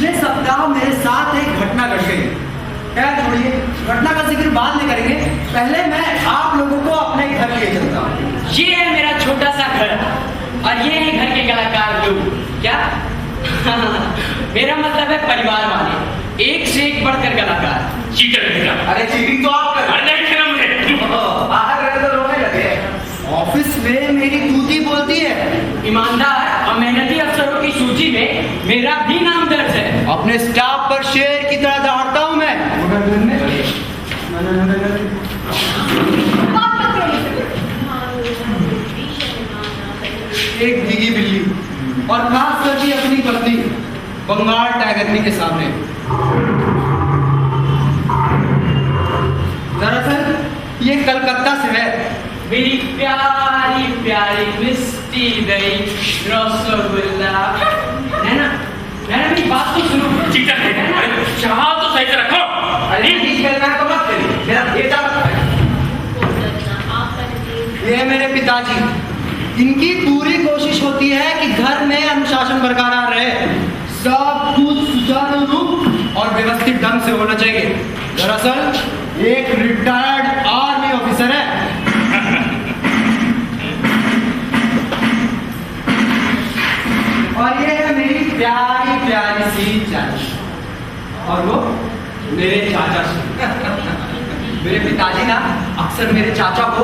पिछले सप्ताह मेरे साथ एक घटना घट गई। खैर छोड़िए, घटना का जिक्र बाद में करेंगे। पहले मैं आप लोगों को अपने घर ले चलता हूँ। ये है मेरा छोटा सा घर और ये है घर के कलाकार लोग। क्या मेरा मतलब है परिवार वाले, एक से एक बढ़कर कलाकार। चीटर बेटा, अरे चीटिंग तो आप कर अरे नहीं खेला मुझे। बाहर रहते तो रोने लगे। ऑफिस में मेरी तूती बोलती है। ईमानदार और मेहनती अफसरों की सूची में मेरा भी नाम दर्ज है। अपने स्टाफ पर शेर की तरह दौड़ता हूँ मैं। एक भीगी बिल्ली और खास करके अपनी पत्नी बंगाल टाइगर के सामने। दरअसल ये कलकत्ता से है। मेरी प्यारी प्यारी मिष्टी दही रसगुल्ला। नैना, नैना मेरी बात तो सुनो। चीटर बेटा, अरे चाह तो सही से रखो। अरे ठीक है, मैं तो मत करिए, मेरा बेटा मत करिए। ये मेरे पिताजी, इनकी पूरी कोशिश होती है कि घर में अनुशासन बरकरार रहे, सब कुछ सुचारू रूप और व्यवस्थित ढंग से होना चाहिए। दरअसल एक रिटायर्ड आर्मी ऑफिसर है। और ये है मेरी प्यारी प्यारी सी चाची, और वो मेरे चाचा से। मेरे पिताजी ना अक्सर मेरे चाचा को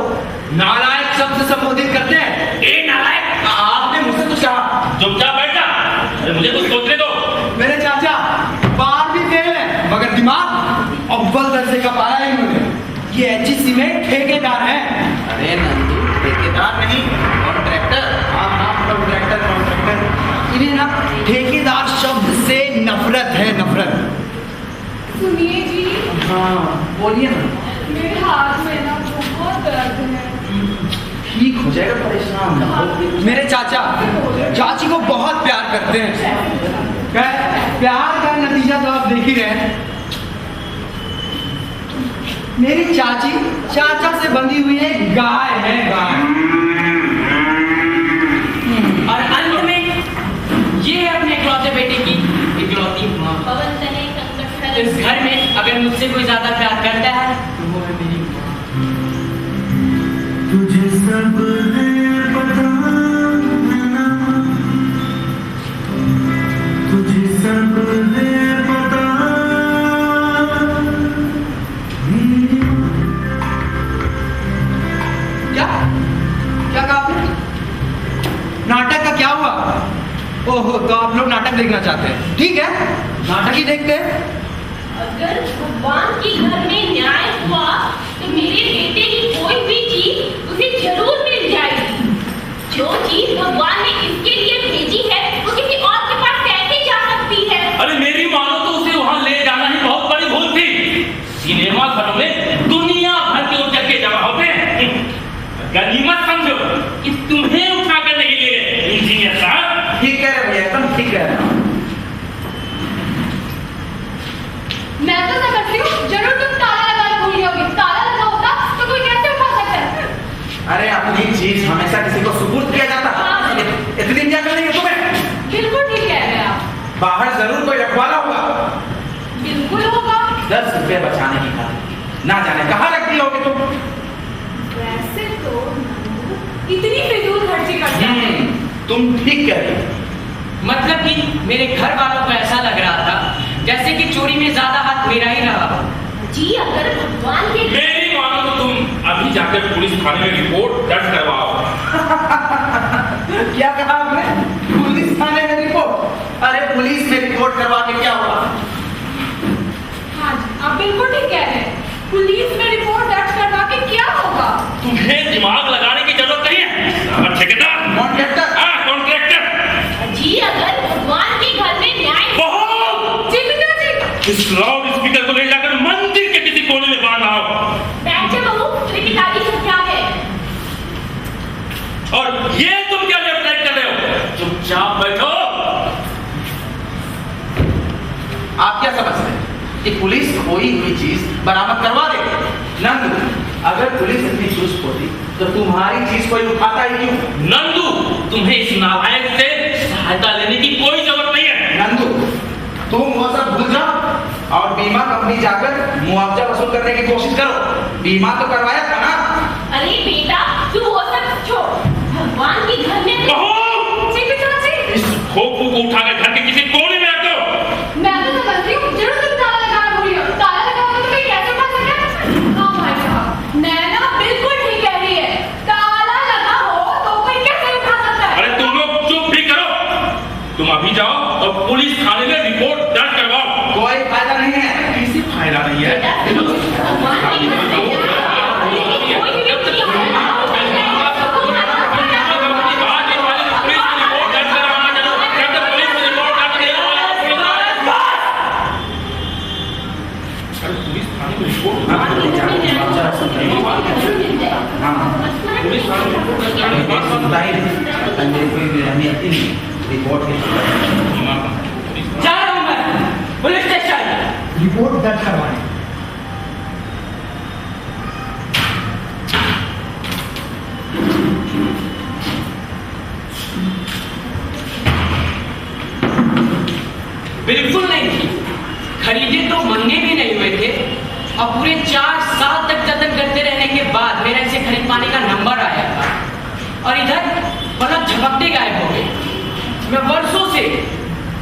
नालायक शब्द से संबोधित करते हैं। ए नालायक, आपने मुझसे कुछ कहा? चुपचाप बैठा। अरे मुझे कुछ सोचने दो। मेरे चाचा बार भी फेल है, मगर दिमाग अव्वल दर्जे का पाया है इन्होंने। ये एचईसी में ठेकेदार है। अरे नंदू, ठेकेदार नहीं, कॉन्ट्रैक्टर। हाँ, कॉन्ट्रैक्टर। इन्हें ना ठेकेदार शब्द से नफरत है, नफरत। सुनिए जी, हाँ बोलिए ना। मेरे हाथ में ना बहुत दर्द है। ठीक हो जाएगा, परेशान ना हो। मेरे चाचा चाची को बहुत प्यार करते हैं। प्यार का नतीजा तो आप देख ही रहे हैं। मेरी चाची चाचा से बंधी हुई एक गाय है, गाय। और अंत में ये है अपने इकलौते बेटे की इकलौती माँ। इस घर में अगर मुझसे कोई ज्यादा प्यार करता है तो वो है मेरी माँ। तुझे सब पता ना, तुझे सब पता। क्या क्या कहा आपने? नाटक का क्या हुआ? ओहो, तो आप लोग नाटक देखना चाहते हैं? ठीक है, नाटक ही देखते हैं। अगर भगवान के घर में न्याय हुआ तो मेरे बेटे की कोई भी चीज उसे जरूर मिल जाएगी। जो चीज भगवान ने इसके लिए भेजी है वो किसी और के पास कैसे जा सकती है? अरे मेरी मानो तो उसे वहां ले जाना ही बहुत बड़ी भूल थी। सिनेमा घरों में दुनिया भर के उचक्के जमा होते हैं। गनीमत समझो कि तुम्हें उठा कर नहीं ले गए इंजीनियर साहब। ठीक कह रहे भैया, एकदम ठीक कह रहे हैं। मैं तो समझती हूँ जरूर तुम ताला लगाना भूल गए होगे। ताला लगा होता तो कोई कैसे उठा सकता है? अरे अपनी चीज हमेशा किसी को सुपुर्द किया जाता है। इतनी क्या करेंगे तुम्हें? बिल्कुल ठीक कह रहे हैं आप। बाहर जरूर कोई रखवाला होगा। बिल्कुल होगा। 10 रुपए बचाने की खातिर ना जाने कहाँ रख दी होगी तुम। वैसे तो इतनी फिजूल खर्ची करता है। तुम ठीक कह रही हो। मतलब कि मेरे घर वालों को ऐसा लग रहा था जैसे कि चोरी में ज्यादा हाथ मेरा ही रहा। जी अगर भगवान के मेरी मानो तो तुम अभी जाकर पुलिस थाने में रिपोर्ट दर्ज करवाओ। क्या कहा आपने? पुलिस थाने में रिपोर्ट? अरे पुलिस में रिपोर्ट करवा के क्या हुआ? हाँ जी, आप बिल्कुल ठीक कह रहे हैं। पुलिस में रिपोर्ट दर्ज करवा के क्या होगा? तुम्हें दिमाग लगाने की जरूरत नहीं है। ठेकेदार, कॉन्ट्रैक्टर। हाँ कॉन्ट्रैक्टर। जी अगर भगवान के घर में न्याय बहुत जी पिताजी। इस लाउड स्पीकर को ले जाकर मंदिर के किसी कोने में बांध आओ। बैठे बहू, मेरी पिताजी से क्या है? और ये तुम क्या लेफ्ट राइट कर रहे हो? चुपचाप बैठो। आप क्या समझते हैं कि पुलिस खोई हुई चीज बरामद करवा देगी? नंदू, अगर पुलिस इतनी चुस्त होती तो तुम्हारी चीज कोई उठाता ही क्यों? नंदू, तुम्हें इस नालायक से सहायता लेने की कोई जरूरत नहीं है। नंदू, तुम वो सब भूल जाओ और बीमा कंपनी जाकर मुआवजा वसूल करने की कोशिश करो। बीमा तो करवाया था ना? अरे बेटा तू वो सब छोड़, भगवान के घर में बहू! जी पिताजी, इस खोपू को उठाकर घर के किसी कोने में रख दो। मैं तो समझती हूँ जरूर तुम ताला लगाना भूली हो। ताला लगा हो तो कोई कैसे उठा सके? हाँ भाई साहब, नैना बिल्कुल ठीक कह रही है। ताला लगा हो तो कोई कैसे उठा सकता है? अरे तुम लोग चुप भी करो। तुम अभी जाओ और पुलिस थाने में रिपोर्ट दर्ज करवाओ। कोई फायदा नहीं है। किसी फायदा नहीं है। भगवान के घर में कोई भी जा रहा हूं मैं पुलिस स्टेशन रिपोर्ट दर्ज करवाने। बिल्कुल नहीं थी। खरीदे तो मंगे भी नहीं हुए थे और पूरे 4 साल तक जतन करते रहने के बाद मेरा इसे खरीद पाने का नंबर आया था और इधर बल्ब झपकते गायब हो गए। मैं वर्षों से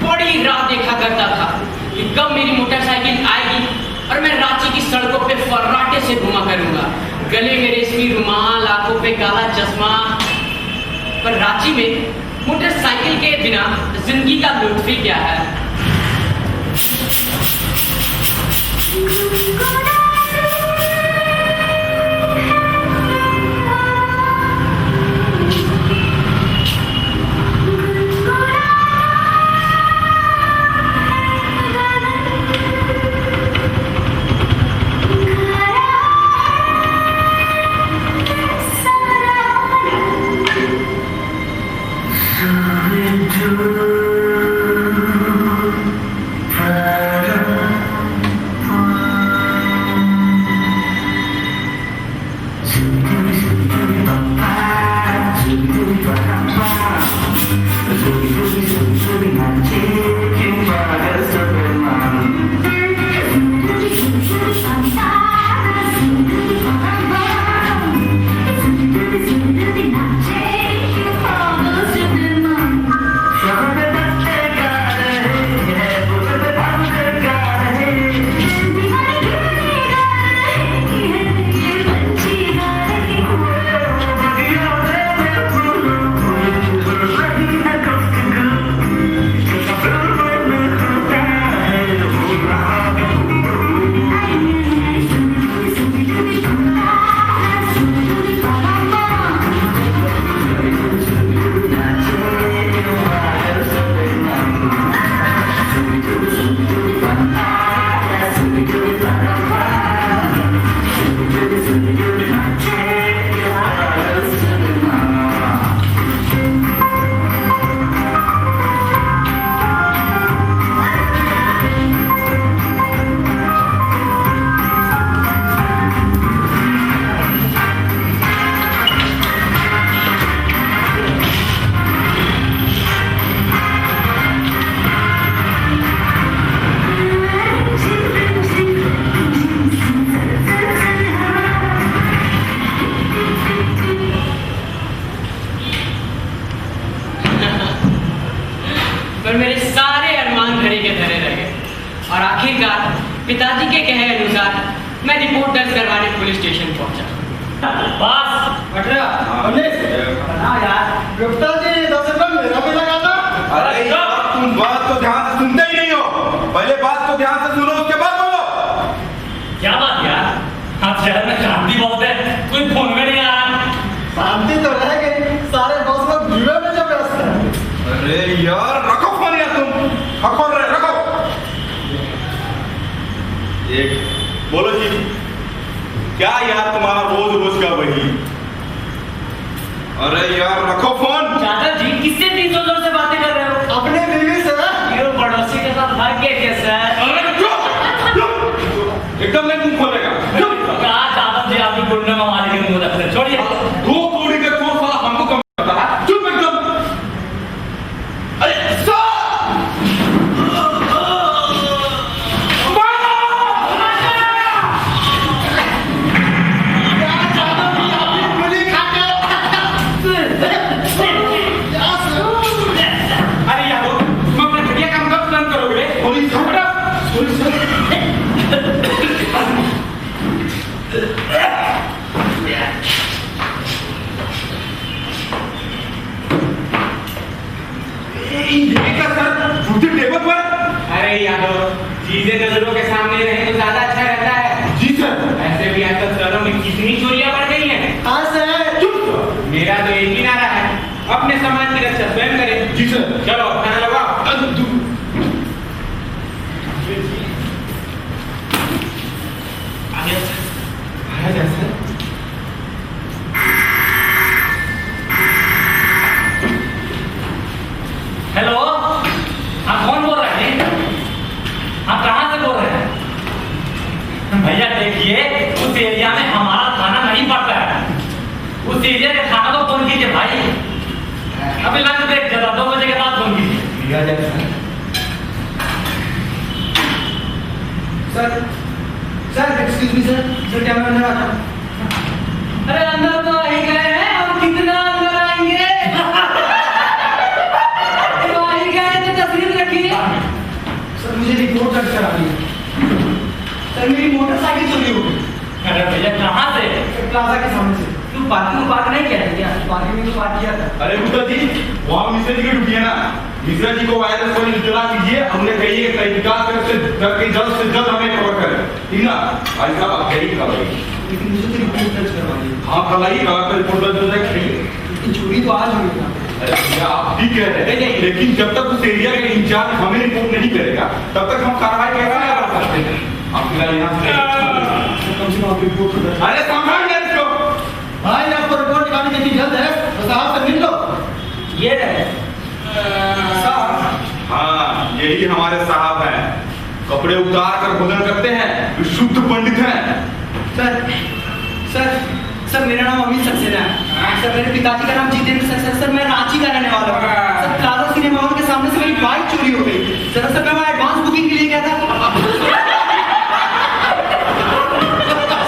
बड़ी राह देखा करता था कि कब मेरी मोटरसाइकिल आएगी और मैं रांची की सड़कों पे फर्राटे से घुमा करूंगा। गले में रेशमी रुमाल, आंखों पे काला चश्मा। पर रांची में मोटरसाइकिल के बिना जिंदगी का लुत्फ ही क्या है। पर मेरे सारे अरमान घड़ी के धरे रह गए और आखिरकार पिताजी के कहे अनुसार मैं रिपोर्ट दर्ज करवाने पुलिस स्टेशन पहुंचा। बस पटरा पुलिस ना यार, गुप्ता जी 10 रुपए मेरा भी लगा था। अरे यार, तुम बात को ध्यान से सुनते ही नहीं हो। पहले बात को ध्यान से सुनो, उसके बाद बोलो। क्या बात यार, आप शहर में शांति बहुत है, कोई फोन में नहीं आ रहा। शांति तो रह गई, सारे बॉस लोग जुए में जब व्यस्त हैं। अरे यार रखो फोन यार, तुम रखो रे रखो। एक बोलो जी, क्या यार तुम्हारा रोज रोज का वही? अरे यार रखो फोन। चाचा जी किससे 300 जोर से बातें कर रहे हो? अपने बीवी से। ये पड़ोसी के साथ भाग गए क्या सर? अरे चुप, एकदम नहीं मुंह खोलेगा। कहा दादा जी आपकी गुंडे में मारे के मुंह रखते, छोड़िए। दो कौड़ी का चोर साला हमको कम करता है। चुप एकदम। अरे के सामने रहे तो ज्यादा अच्छा रहता है। जी सर। ऐसे भी आजकल शहरों में कितनी चोरियां बढ़ गई हैं। हाँ सर। चुप। मेरा तो एक ही नारा है, अपने समाज की रक्षा स्वयं करें। जी सर। चलो खाना लगाओ। हेलो, आप कौन बोल रहे हैं? आप कहाँ से बोल रहे हैं? भैया देखिए, उस एरिया में हमारा थाना नहीं पड़ता है। उस एरिया के थाना को फोन कीजिए भाई। अभी लंच ब्रेक चला, 2 बजे के बाद फोन कीजिए। Sir sir excuse me sir. Sir क्या मैं अंदर आ जाऊं? अरे अंदर तो आ ही गए हैं, अब कितना अंदर आएंगे? तो आ ही गए तो तस्वीर रखिए। सर मुझे रिपोर्ट दर्ज करानी है। सर मेरी मोटरसाइकिल चोरी हो गई। अरे भैया कहाँ से? प्लाजा के सामने से। तू पार्किंग में पार्क नहीं किया क्या? पार्किंग में तो पार्क किया था। अरे गुप्ता जी, वहाँ मिश्रा जी की ड्यूटी है ना। मिश्रा जी को वायरस को इतला कीजिए, हमने कहिए तहकीकात करके जल्द से जल्द हमें खबर करें, ठीक ना? भाई साहब आप यही कराइए। लेकिन मुझे तो रिपोर्ट दर्ज करवानी है। हाँ कराइए, कल रिपोर्ट दर्ज हो जाएगी। लेकिन चोरी तो आज हुई ना। अरे भैया आप ठीक कह रहे हैं, लेकिन जब तक उस एरिया के इंचार्ज हमें रिपोर्ट नहीं करेगा, तब तक हम कार्रवाई कैसे नहीं कर सकते हैं? आप फिलहाल यहाँ से कम से कम आप रिपोर्ट तो दर्ज। अरे संभालिए इसको। भाई आपको रिपोर्ट निकालने की जल्द है, बस आप से मिल लो। ये रहे। साहब हाँ यही हमारे साहब हैं, कपड़े उतार कर भोजन करते हैं, विशुद्ध पंडित हैं। सर सर सर मेरा नाम अमित सक्सेना है। सर मेरे पिताजी का नाम जितेंद्र सक्सेना है। सर मैं रांची का रहने वाला हूँ। सर प्लाजा सिनेमा हॉल के सामने से मेरी बाइक चोरी हो गई। दरअसल मैं वहाँ एडवांस बुकिंग के लिए गया था।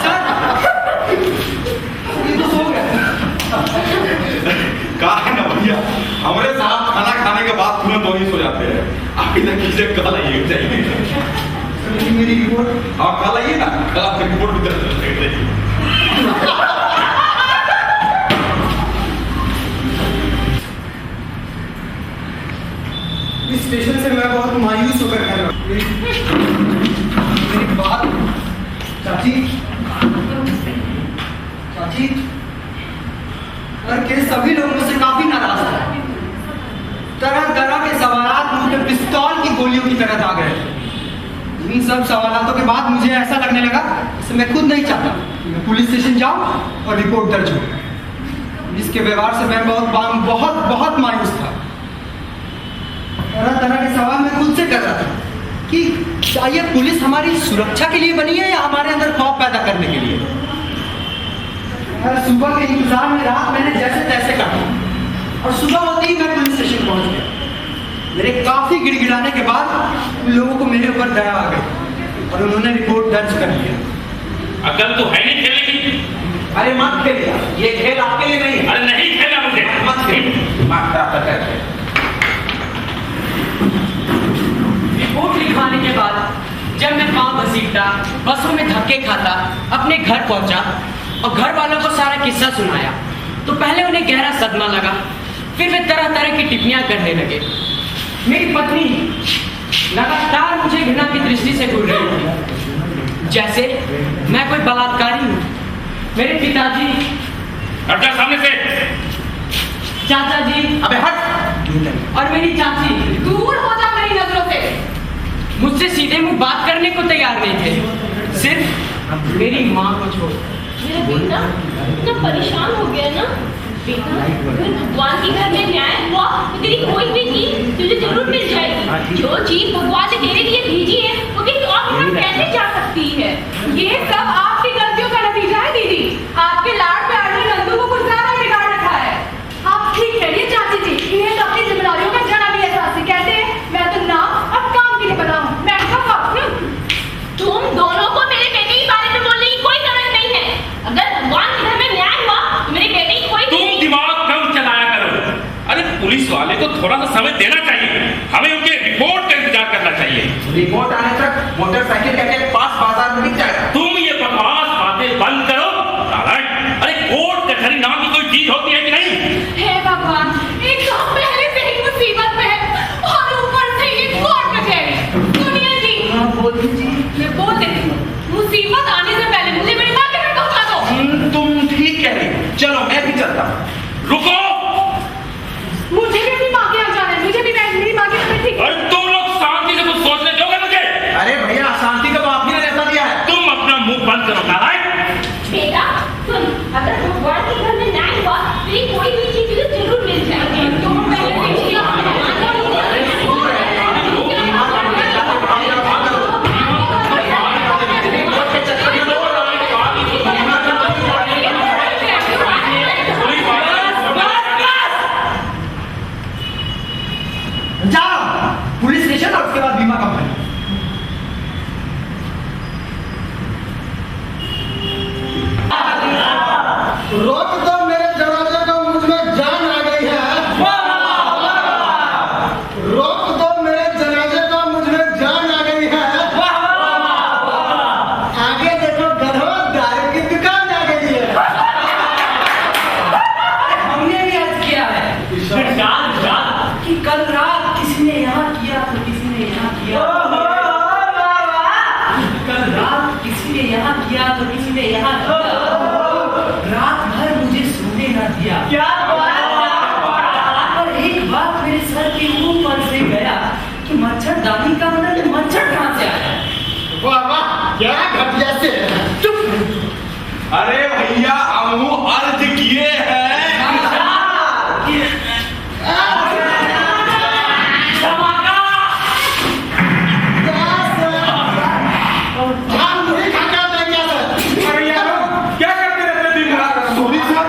सर ये तो सो गया। कहा है ना भैया, हमारे साहब खाना खाने के बाद तुरंत वहीं सो जाते हैं। अभी तक किसे कल आइए चाहिए। सर मेरी रिपोर्ट। आप कल आइए ना, कल आप रिपोर्ट भी दर्ज कर देंगे। इस स्टेशन से मैं बहुत मायूस होकर घर लौटा। मेरी बात चाची चाची घर के सभी लोग मुझसे काफी नाराज हैं। तरह तरह के सवालात मुझ पे पिस्तौल की गोलियों की तरह दाग रहे थे। इन सब सवालातों के बाद मुझे ऐसा लगने लगा जैसे मैं खुद नहीं चाहता कि मैं पुलिस स्टेशन जाऊं और रिपोर्ट दर्ज हो। जिसके व्यवहार से मैं बहुत बहुत बहुत मायूस था। तरह तरह के सवाल मैं खुद से कर रहा था कि क्या ये पुलिस हमारी सुरक्षा के लिए बनी है या हमारे अंदर खौफ पैदा करने के लिए। सुबह के इंतजार में रात मैंने जैसे तैसे काटा और सुबह होते ही मैं पुलिस स्टेशन पहुंच गया। मेरे काफी गिड़गिड़ाने के बाद उन लोगों को मेरे ऊपर दया आ गई और उन्होंने रिपोर्ट दर्ज कर दिया। अकल तो है नहीं खेलने की। अरे मत खेलिए, ये खेल आपके लिए नहीं है। अरे नहीं खेला मुझे। मत खेलिए, माफ करके। रिपोर्ट लिखवाने के बाद जब मैं पाँव घसीटता, बसों में धक्के खाता, अपने घर पहुंचा और घर वालों को सारा किस्सा सुनाया तो पहले उन्हें गहरा सदमा लगा। फिर वे तरह तरह की टिप्पणियां करने लगे। मेरी पत्नी लगातार मुझे घृणा की दृष्टि से घूर रही थी, जैसे मैं कोई बलात्कारी हूँ। मेरे पिताजी, हट जा सामने से। चाचा जी, अबे हट। और मेरी चाची दूर हो जा मेरी नजरों से। मुझसे सीधे मुंह बात करने को तैयार नहीं थे, सिर्फ मेरी माँ को छोड़। मेरा बेटा इतना परेशान हो गया ना। बेटा अगर भगवान के घर में न्याय हुआ तो तेरी कोई भी चीज तुझे जरूर मिल जाएगी। जो चीज भगवान ने तेरे लिए भेजी है वो कहीं और के पास कैसे जा सकती है। ये सब आपकी गलतियों का नतीजा है दीदी। आपके लाड प्यार ने नंदू को कुछ ज्यादा बिगाड़ रखा है। आप ठीक कह रही है चाची जी, इन्हें तो अपनी जिम्मेदारियों का जरा भी एहसास है। कहते हैं मैं तो नाम और काम के लिए बना हूँ। मैं तुम दोनों को मेरे बेटे के बारे में बोलने की कोई जरूरत नहीं है। अगर भगवान के घर में न्याय हुआ तो मेरे बेटे की कोई तुम दिमाग कम चलाया करो। अरे पुलिस वाले को थोड़ा सा समय देना चाहिए, हमें उनके रिपोर्ट का इंतजार करना चाहिए। रिपोर्ट आने तक मोटरसाइकिल के पास बाजार में बिक जाएगा। तुम ये बकवास बातें बंद करो। अरे कोर्ट कचहरी नाम की कोई चीज होती है कि नहीं? हे भगवान, एक तो हम पहले से ही मुसीबत में है और ऊपर से ये कोर्ट कचहरी। सुनिए जी, हाँ बोलिए जी। मुझे बोल देती हूँ, मुसीबत आने से पहले मुझे मेरी माँ के घर पहुँचा दो। तुम ठीक कह रही हो। चलो मैं भी चलता हूँ। रुको। मुझे भी अपनी माँ के यहाँ जाना है, मुझे भी मेरी माँ के घर ठीक। अरे तुम लोग शांति से कुछ सोचने दोगे मुझे? अरे भैया शांति का तो आप ही ने रहता दिया है। तुम अपना मुंह बंद करो नारायण। बेटा सुन, अगर भगवान के घर में न्याय हुआ तेरी कोई भी चीज तुझे जरूर मिल जाएगी। तुम पहले से ही जाओ पुलिस स्टेशन और उसके बाद बीमा कंपनी। रोक दो मेरे जनाजे को, मुझ में जान आ गई है। रोक दो मेरे जनाजे को, मुझ में जान आ गई है। आगे देखो गधो, दारू की दुकान आ गई है। हमने भी अर्ज किया है कि कल रात किसी ने यहाँ किया तो किसी ने यहाँ किया, कल रात किसी ने यहाँ किया तो किसी ने यहाँ किया, रात भर मुझे सोने न दिया। क्या और एक बात मेरे सर के ऊपर से गया कि मच्छरदानी का मतलब मच्छर कहाँ से आया? वाह वाह, क्या घटिया से है। चुप। अरे भैया हम अर्ज किए हैं। जान मुझे खाकर दे क्या है? अरे यार क्या करते रहते दिन रात? Sorry sir.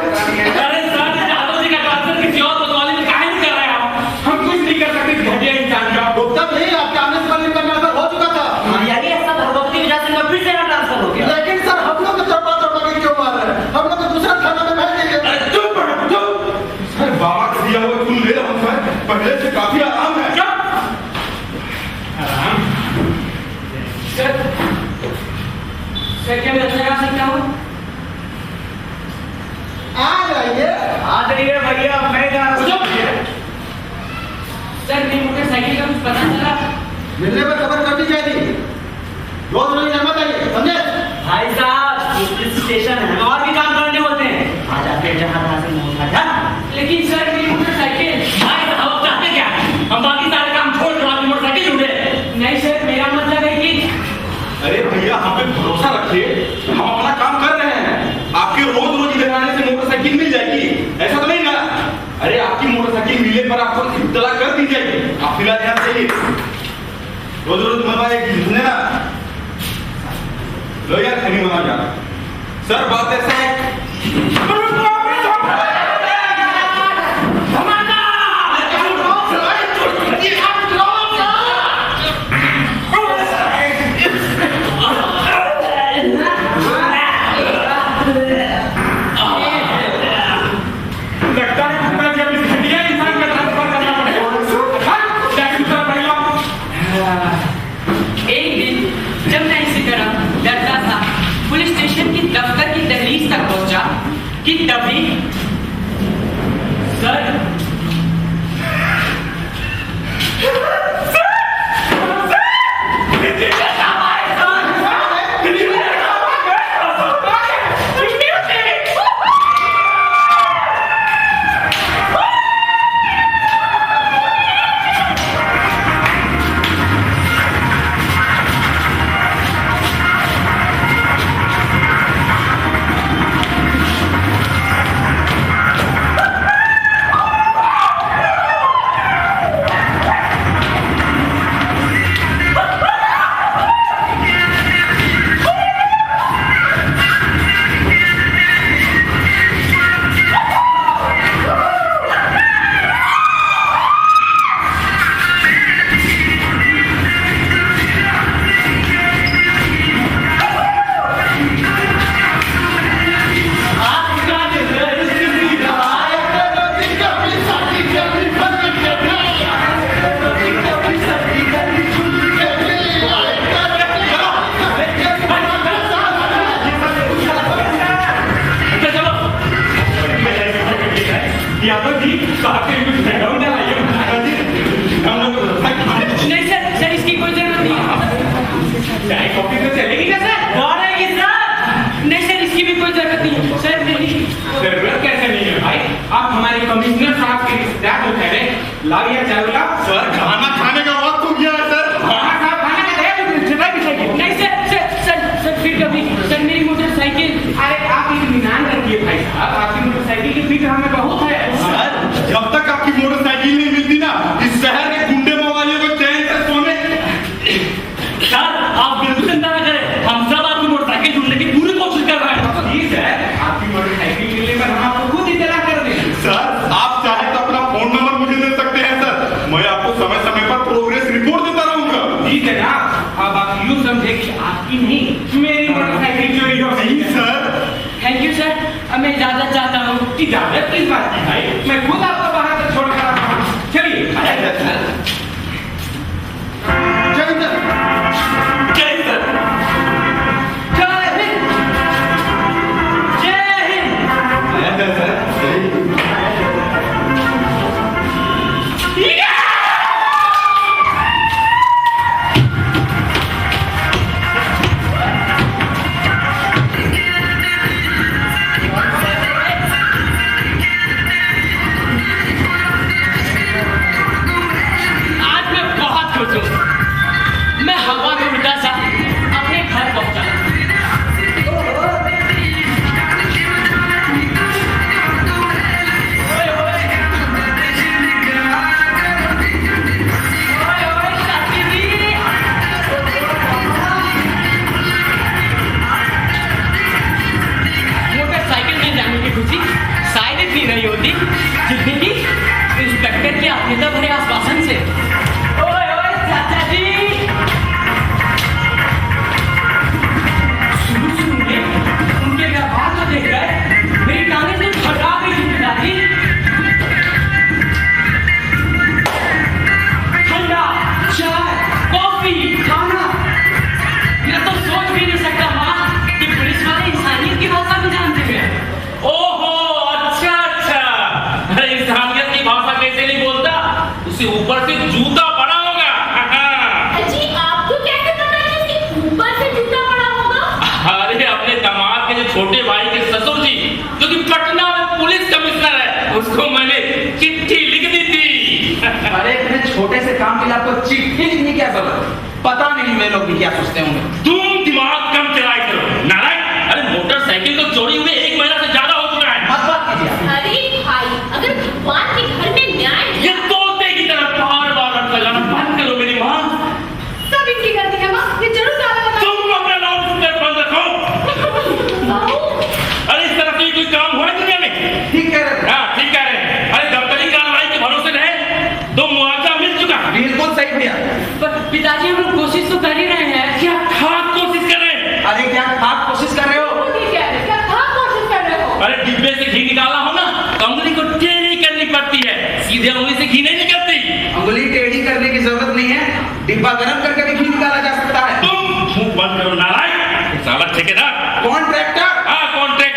अरे सर, जादव जी का ट्रांसफर किसी और कोतवाली में काहे नहीं कर रहे आप? हम कुछ नहीं कर सकते घटिया इंसान का। तब नहीं, आपके आने से पहले ट्रांसफर हो चुका था। यानी ऐसा भगवती वजह से मैं फिर से यहाँ ट्रांसफर हो गया। लेकिन सर हम लोग को चौपा के क्यों मार रहे हैं? हम लोग को दूसरा थाना में भेज देंगे। अरे चुप रहो, चुप। सर बाबा का दिया हुआ तुम ले लो सर, पहले से काफी आराम है। क्या आराम? सर क्या मैं अच्छा कर सकता हूँ? आ जाइए। आ जाइए भैया, मैं जा रहा हूँ। सर मेरी मोटरसाइकिल का कुछ पता चला? मिलने पर खबर कर दी जाएगी। रोज रोज यहाँ मत आइए, समझे? भाई साहब पुलिस स्टेशन है और भी काम करने होते हैं, आ जाते हैं जहाँ तहाँ से मुँह उठा जा। लेकिन सर मेरी मोटरसाइकिल। भाई साहब आप चाहते क्या? हम बाकी सारे काम छोड़ कर आपकी मोटरसाइकिल ढूंढे। नहीं सर, मेरा मतलब है कि अरे भैया हम पे भरोसा रखिए, हम अपना काम कर रहे हैं। आपके रोज रोज इधर आने से मोटरसाइकिल मिल जाएगी, ऐसा तो नहीं ना? अरे आपकी मोटरसाइकिल मिलने पर आपको इत्तला कर दी जाएगी। आप फिलहाल ध्यान चाहिए, रोज रोज मना ना लो यार, खनी मना जा। सर बात ऐसा है लगता है कि अब इस घटिया इंसान का ट्रांसफर करना पड़ेगा। एक दिन जब मैं इसी तरह डरता था पुलिस स्टेशन की दफ्तर की दहलीज तक पहुंचा कि तभी सर चलेगी क्या सर? दौड़ेगी सर। नहीं सर, इसकी भी कोई जरूरत नहीं है सर। मेरी जरूरत कैसे नहीं है भाई? आप हमारे कमिश्नर साहब के रिश्तेदार हो ठहरे। लाइए चारों का। सर खाना खाने का वक्त हो गया है सर। खाना साहब खाना का है रिश्तेदार भी चाहिए। नहीं सर सर सर सर फिर कभी सर मेरी मोटरसाइकिल। अरे आप इत्मीनान रखिए भाई साहब, आपकी मोटरसाइकिल की फिक्र हमें बहुत है। सर जब तक आपकी मोटरसाइकिल नहीं मिलती ना, इस शहर के गुंडे मवालियों को चैन से सोने। सर आप बिल्कुल चिंता न करें, हम सब आपकी मोटरसाइकिल ढूंढने की पूरी कोशिश कर रहे हैं। ठीक है, आपकी मोटरसाइकिल मिलने पर हम आपको खुद इत्तला कर देंगे। सर आप चाहे तो अपना फोन नंबर मुझे दे सकते हैं सर, मैं आपको समय समय पर प्रोग्रेस रिपोर्ट देता रहूंगा। ठीक है ना, अब आप यूं समझे कि आपकी नहीं मेरी मोटरसाइकिल चोरी हो गई है। Sir thank you sir. अब मैं इजाजत चाहता हूँ। इजाजत किस बात की भाई? मैं खुद आपको बाहर से छोड़ कर आता हूँ। चलिए। जय हिंद सर। जय सर। जय हिंद। जय हिंद। सर आज मैं बहुत खुश हूँ। मैं हवा में उड़ता सा अपने घर पहुंचा। ओए ओए। ओए ओए चाची जी। मोटरसाइकिल में जाने की खुशी शायद इतनी नहीं होती जितनी की इंस्पेक्टर के आत्मीयता भरे आश्वासन से। ओए ओए चाचा जी। शुरू में उनके व्यवहार को देखकर मेरी टांगें से फटा गई थी पिताजी। ठंडा चाय कॉफी खाना, मैं तो सोच भी नहीं सकता माँ कि पुलिस वाले इंसानियत की भाषा भी जानते हैं। ओहो अच्छा अच्छा, अरे इंसानियत की भाषा कैसे नहीं बोलता, उसे ऊपर से जूता पड़ा होगा। अजी आपको कैसे पता है कि ऊपर से जूता पड़ा होगा? अरे अपने दामाद के जो छोटे भाई के ससुर जी जो कि पटना में पुलिस कमिश्नर है, उसको मैंने चिट्ठी लिख दी थी। अरे इतने छोटे से काम के लिए आपको चिट्ठी लिखने की क्या जरूरत? पता नहीं मैं लोग भी क्या सोचते होंगे। तुम दिमाग कम चलाया करो नारायण। अरे मोटरसाइकिल तो चोरी हुए 1 महीना से ज्यादा हो चुका है। मत बात कीजिए आप। अरे भाई, अगर भगवान के घर में न्याय ये तोते की तरह बार बार अटका जाना बंद करो मेरी माँ। सब इनकी गलती है माँ, ये जरूर ताला लगा। तुम अपना लाउडस्पीकर बंद रखो। बहू, अरे इस तरह से कोई काम हो रहा है दुनिया में? ठीक कह रहे हैं। हाँ ठीक कह रहे हैं। अरे दफ्तरी कार्रवाई के भरोसे रहे तो मुआवजा मिल चुका। बिल्कुल सही भैया। पर पिताजी हम लोग कोशिश तो कर ही रहे हैं। क्या खाक कोशिश कर रहे हैं? अरे क्या आप कोशिश कर रहे हो? ठीक है, क्या था कोशिश कर रहे हो? अरे डिब्बे से घी निकाला हो ना तो उंगली को टेढ़ी करनी पड़ती है, सीधे उंगली से घी नहीं निकलती। उंगली टेढ़ी करने की जरूरत नहीं है, डिब्बा गर्म करके भी घी निकाला जा सकता है। तुम मुंह बंद करो नारायण। साला ठेकेदार। कॉन्ट्रैक्टर। हाँ कॉन्ट्रैक्टर।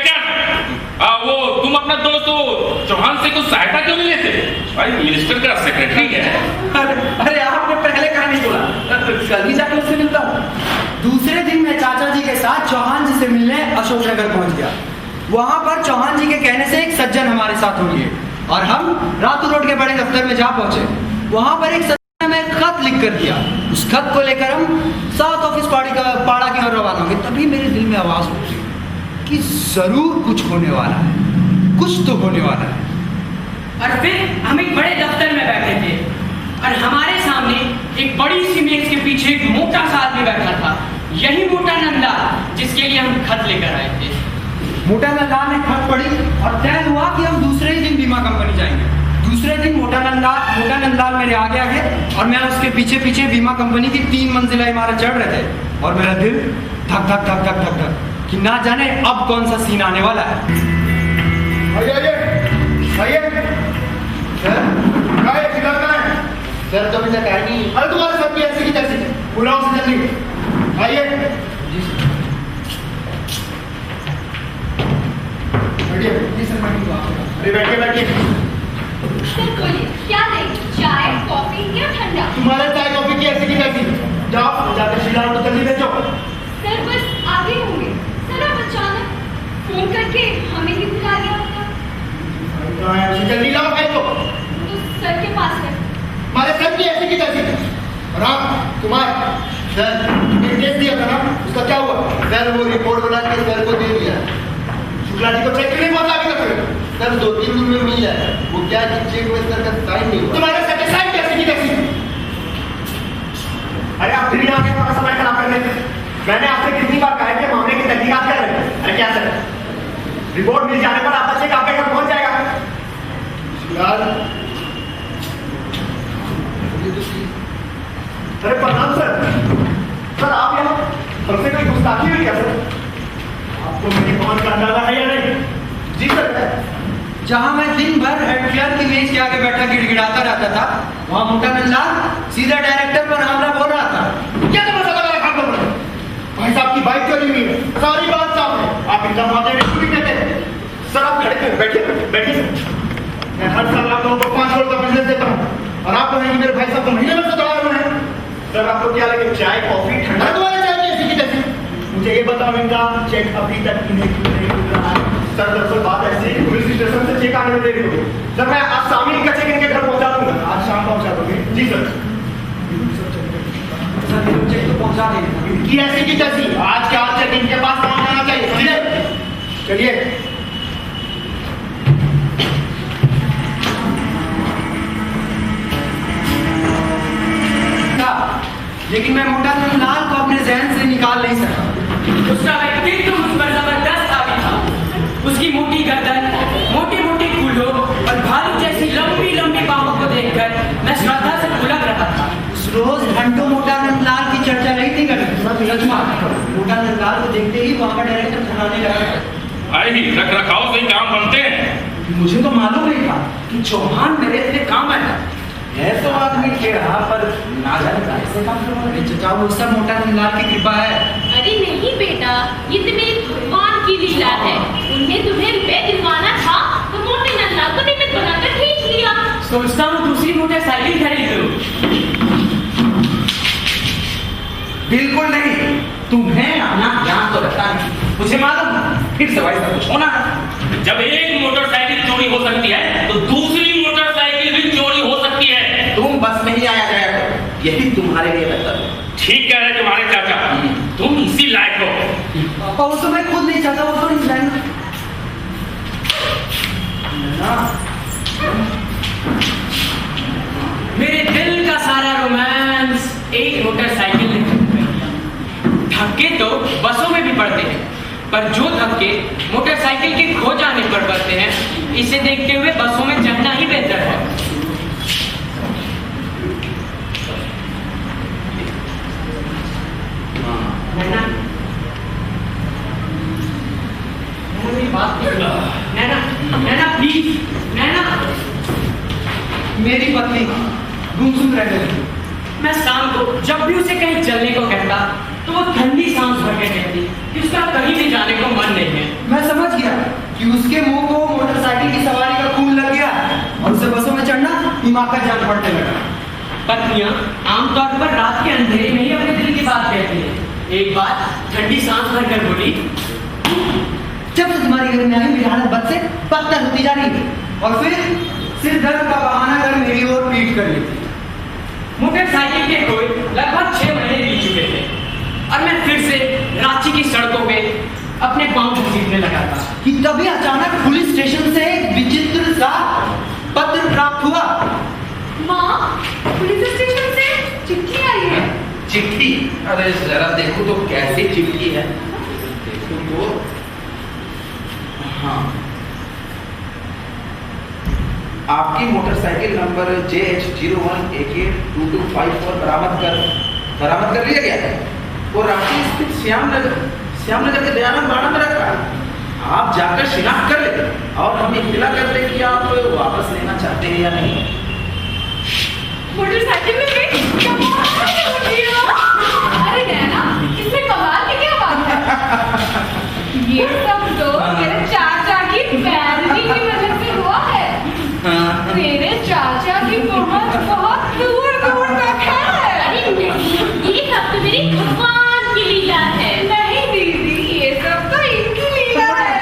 वो तुम अपना दोस्त चौहान से कुछ सहायता क्यों नहीं लेते? भाई मिनिस्टर का सेक्रेटरी है। अरे आपने पहले कहा नहीं बोला? कल ही जाकर उससे मिलता हूँ। दूसरे दिन मैं चाचा जी के साथ चौहान जी से मिलने अशोकनगर पहुंच गया। वहां पर चौहान जी के कहने से एक सज्जन हमारे साथ हो लिए और हम रातू रोड के बड़े दफ्तर में जा पहुंचे। वहां पर एक सज्जन ने हमें खत लिख कर दिया। उस खत को लेकर हम साउथ ऑफिस पाड़ा की ओर रवाना हो गए। तभी मेरे दिल में आवाज उठी कि जरूर कुछ होने वाला है, कुछ तो होने वाला है। और फिर हम एक बड़े दफ्तर में बैठे थे और हमारे सामने एक बड़ी सी मेज के पीछे एक मोटा सा आदमी बैठा था। यही मोटा नंदा जिसके लिए हम खत लेकर आए थे। मोटा नंदाल ने खत पढ़ी और तय हुआ कि हम दूसरे ही दिन बीमा कंपनी जाएंगे। दूसरे दिन मोटा नंदाल मेरे आगे आगे और मैं उसके पीछे पीछे बीमा कंपनी की 3 मंजिला इमारत चढ़ रहे थे और मेरा दिल धक धक धक धक धक धक कि ना जाने अब कौन सा सीन आने वाला है। आइए आइए आइए। सर क्या है फिलहाल कहाँ है? सर तो अभी तक आए नहीं। अरे तुम्हारे साथ भी ऐसी की तैसी बुलाओ से जल्दी। आइए बैठिए। जी सर बैठिए। अरे बैठिए बैठिए। सर बोलिए, क्या देंगे? चाय कॉफी या ठंडा? तुम्हारे चाय कॉफी की ऐसी की तैसी। जाओ जाकर शिलाओ तो जल्दी भेजो। सर मैंने वो रिपोर्ट बना के सर को दे दिया। शुक्ला जी को चेक क्यों नहीं पहुंचा अभी तक? सर 2-3 दिन में मिल जाए। वो क्या चेक में सर का साइन नहीं हुआ। तुम्हारे सर के साइन कैसे की कैसी? अरे आप फिर यहाँ के समय खराब कर रहे थे। मैंने आपसे कितनी बार कहा है कि मामले की तहकीकात कर रहे हैं। अरे क्या सर, रिपोर्ट मिल जाने पर आपका चेक आपके घर पहुंच जाएगा। यार अरे प्रणाम सर। सर आप यहाँ हमसे कोई गुस्ताखी हुई क्या सर? आपको मेरी पहुंच का अंदाजा है या नहीं? जी सर है। जहां मैं दिन भर हेड क्लर्क की मेज के आगे बैठा गिड़गिड़ाता रहता था, वहां मोटा नंदलाल सीधा डायरेक्टर पर हमला बोल रहा था। क्या समझ लगा काम कर रहे? भाई साहब की बाइक चोरी हुई है, सारी बात सामने। आप इनका मुआवजा नहीं कहते हैं। सर आप खड़े थे, बैठिए बैठिए सर। मैं हर साल आप लोगों को 5 करोड़ का बिजनेस देता हूँ और आप कहेंगे मेरे भाई साहब तो महीने में से तैयार हुए हैं। सर आपको क्या लगे चाय कॉफी ठंडा तुम्हारे चाहिए ऐसी की तैसी? मुझे ये बताओ इनका चेक अभी तक इन्हें क्यों नहीं मिल रहा है? सर दरअसल बात ऐसी है कि पुलिस स्टेशन से चेक आने में देरी होगी। सर मैं आज शाम ही इनका चेक इनके घर पहुंचा दूंगा। आज शाम पहुंचा दोगे? जी सर। चेक तो पहुंचा देंगे। इनकी ऐसी की तैसी आज के आज चेक इनके पास कहाँ आना चाहिए समझे? चलिए। लेकिन मैं मोटा नंदलाल को अपने जहन से निकाल नहीं सका। उसका व्यक्तित्व मुझ पर जबरदस्त हावी था। उसकी मोटी गर्दन, मोटे मोटे कूल्हों और भालू जैसी लंबी लंबी बाहों को देखकर मैं श्रद्धा से पुलक रहा था। उस रोज घंटों मोटा नंदलाल की चर्चा नहीं थी करनी। मोटा नंदलाल को देखते ही वहां का डायरेक्टर खिलाने लगा। भाई रख रखाव से काम बनते हैं। मुझे तो मालूम नहीं था कि चौहान मेरे इतने काम आया है तो आदमी टेढ़ा पर ना जाने कैसे काम करवाए। चाचा वो सब मोटा नंदलाल की कृपा है। अरे नहीं बेटा, ये तो मेरे भगवान की लीला है। उन्हें तुम्हें रुपए दिलवाना था तो मोटे नंदलाल को निमित्त बनाकर खींच लिया। सोचता हूँ दूसरी मोटरसाइकिल खरीद लूं। बिल्कुल नहीं, तुम्हें अपना ज्ञान तो रहता नहीं। मुझे मालूम फिर से वैसा कुछ होना है। जब एक मोटरसाइकिल चोरी हो सकती है तो दूसरी मोटरसाइकिल भी चोरी हो सकती है। तुम बस में ही आया जाया करो, यही तुम्हारे लिए बेहतर है। ठीक कह रहे तुम्हारे चाचा, तुम इसी लायक हो। पापा वो तो मैं खुद नहीं चाहता, वो तो नहीं जाएगा ना। मेरे दिल का सारा रोमांस एक मोटरसाइकिल ने खत्म कर दिया। धक्के तो बसों में भी पड़ते हैं, पर जो धक्के मोटरसाइकिल के खो जाने पर पड़ते हैं, इसे देखते हुए बसों में चढ़ना ही बेहतर है। नैना, मेरी बात सुनो। नैना, नैना प्लीज, नैना। मेरी पत्नी गुमसुम रह गई। मैं शाम को जब भी उसे कहीं चलने को कहता तो वो ठंडी सांस भर के कहती कि उसका कहीं भी जाने को मन नहीं है। मैं समझ गया कि उसके मुंह को मोटरसाइकिल की सवारी का खून लग गया और उसे बसों में चढ़ना दिमाग का जान पड़ने लगा। पत्नियां आमतौर पर रात के अंधेरे में ही अपने दिल की बात कहती हैं। एक बार ठंडी सांस भरकर बोली, जब से तुम्हारी घर में आई मेरी हालत बद से बदतर होती जा रही है और फिर सिर दर्द का बहाना कर मेरी ओर पीट कर लेती। मोटरसाइकिल के खोए लगभग 6 महीने बीत चुके थे और मैं फिर से रांची की सड़कों पे अपने पांव घसीटने लगा था कि तभी अचानक पुलिस स्टेशन से एक विचित्र सा पत्र प्राप्त हुआ। माँ, पुलिस स्टेशन से चिट्ठी आई है। चिट्ठी? अरे जरा देखो तो कैसी चिट्ठी है। देखो तो, हाँ, आपकी मोटरसाइकिल नंबर JH01AK2254 बरामद कर लिया गया है। वो रांची स्थित श्यामनगर के दयानंद बाड़ा में रखा है। आप जाकर शिनाख्त कर ले और हमें इत्तला कर दे कि आप वापस लेना चाहते हैं या नहीं। मोटरसाइकिल में भी कमाल हो गया। अरे नैना, इसमें कमाल की क्या बात है? ये सब तो मेरे चाचा की पैरवी की वजह से हुआ है। मेरे चाचा की पहुंच बहुत दूर दूर तक है। अरे नहीं, ये सब तो मेरी भगवान की लीला है। नहीं दीदी, ये सब तो इनकी लीला है।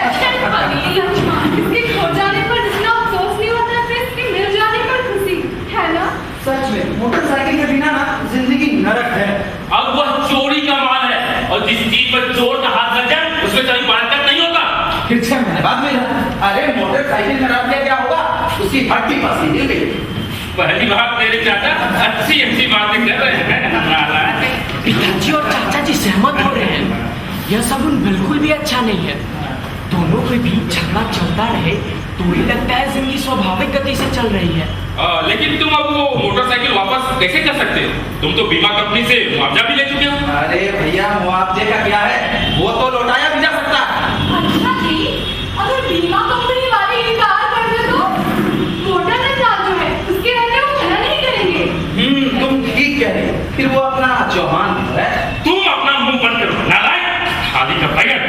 इसके खो जाने पर जितना अफसोस नहीं होता है, इसके मिल जाने पर खुशी है ना। सच में मोटरसाइकिल के बिना ना जिंदगी नरक है। साइकिल में रख दिया क्या होगा, उसकी हड्डी पसी हिल गई। पहली बात मेरे चाचा अच्छी अच्छी बातें कर रहे हैं। पिताजी और चाचा जी सहमत हो रहे हैं। यह सगुन बिल्कुल भी अच्छा नहीं है। दोनों के बीच झगड़ा चलता रहे तो ही लगता है जिंदगी स्वाभाविक गति से चल रही है। लेकिन तुम अब वो मोटरसाइकिल वापस कैसे कर सकते हो? तुम तो बीमा कंपनी से मुआवजा भी ले चुके हो। अरे भैया मुआवजे का क्या है, वो तो लौटाया भी जा सकता है। अच्छा जी, अगर बीमा कंपनी वाले इनकार कर दे तो मोटरसाइकिल जो है उसके रहते वो मना नहीं करेंगे। तुम ठीक कह रहे हो, फिर वो अपना चौहान है। तुम अपना मुंह बंद करो नालायक, खाली का बगैर।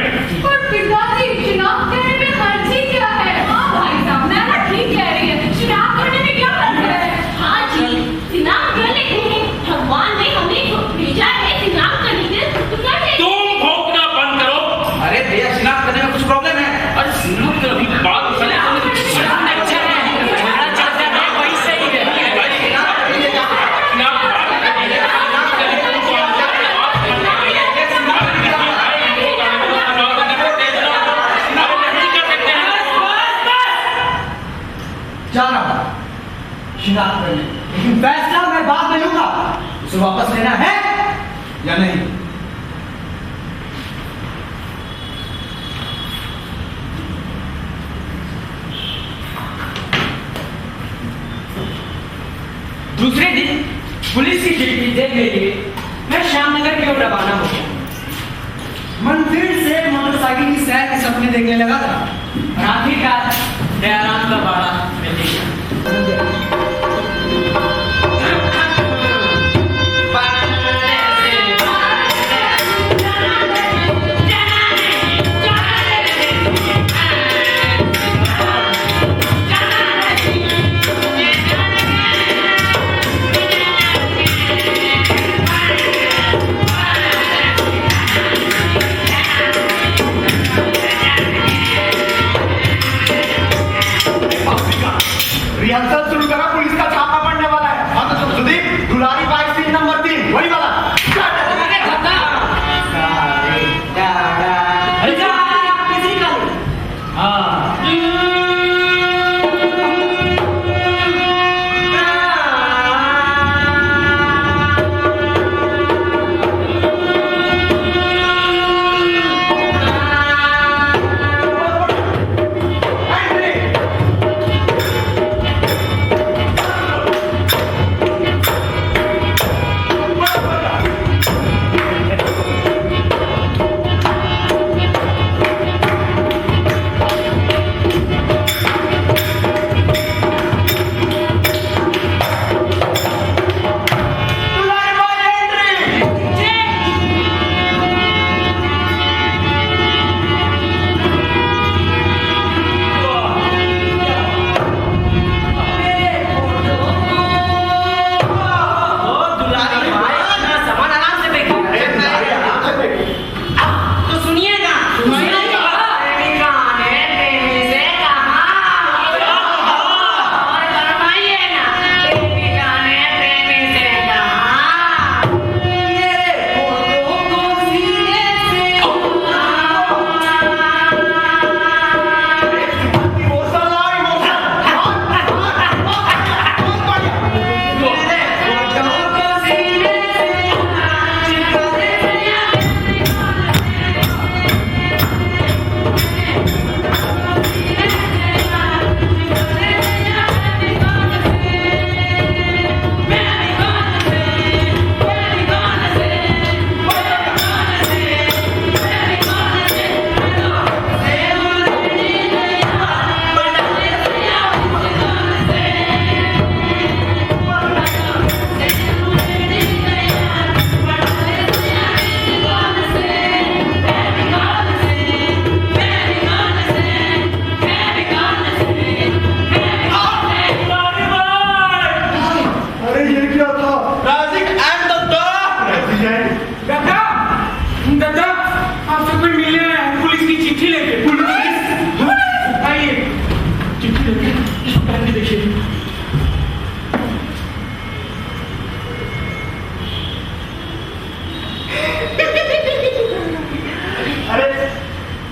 पर पिताजी चुनाव करने में हर्जी क्या है? हाँ भाई साहब, मैं ना ठीक कह रही है, चुनाव करने में क्या हर्ज है? हाँ जी, चुनाव कर लेते हैं। भगवान ने हमें भेजा है चुनाव करने के लिए, तो कर लेते हैं। तुम भौंकना बंद करो। अरे भैया चुनाव करने में कुछ प्रॉब्लम है? अरे सुनो तो अभी बात जा रहा हूं शिनाख्त करने, लेकिन फैसला मैं बाद में लूंगा। उसे वापस लेना है या नहीं? दूसरे दिन पुलिस की ड्यूटी देने के लिए मैं श्यामनगर की ओर रवाना हो गया। मन फिर से मोटरसाइकिल की सैर के सपने देखने लगा था। और आखिरकार दयाराम का बाड़ा में देखा। रिहर्सल शुरू करा, पुलिस का छापा पड़ने वाला है। हाँ तो सुदीप, दुलारी बाइक सीट नंबर 3 वही वाला।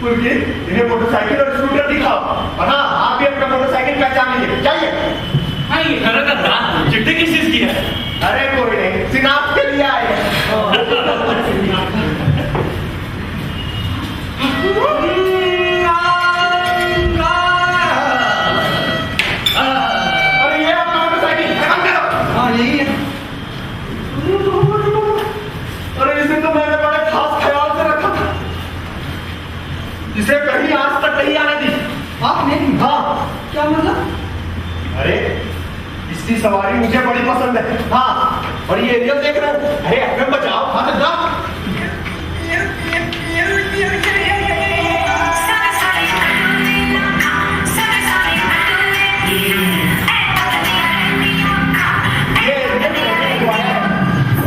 पुलकित, इन्हें मोटरसाइकिल और स्कूटर दिखाओ। और हाँ, आप भी अपना पर मोटरसाइकिल पहचान लीजिए, जाइए। हाँ ये घर का दांत चिट्ठी किस चीज की है? अरे कोई नहीं, सिनाप के लिए आए हैं। अरे ये आपका मोटरसाइकिल खत्म करो। हाँ यही है। अरे इसे तो मैंने बड़े खास ख्याल से रखा था, इसे कहीं आज तक नहीं आने दी। आपने? हाँ। क्या मतलब? अरे इसकी सवारी मुझे बड़ी पसंद है। हाँ, और ये एरियल देख रहे हो? अरे अपने बचाओ। हाँ तो जाओ।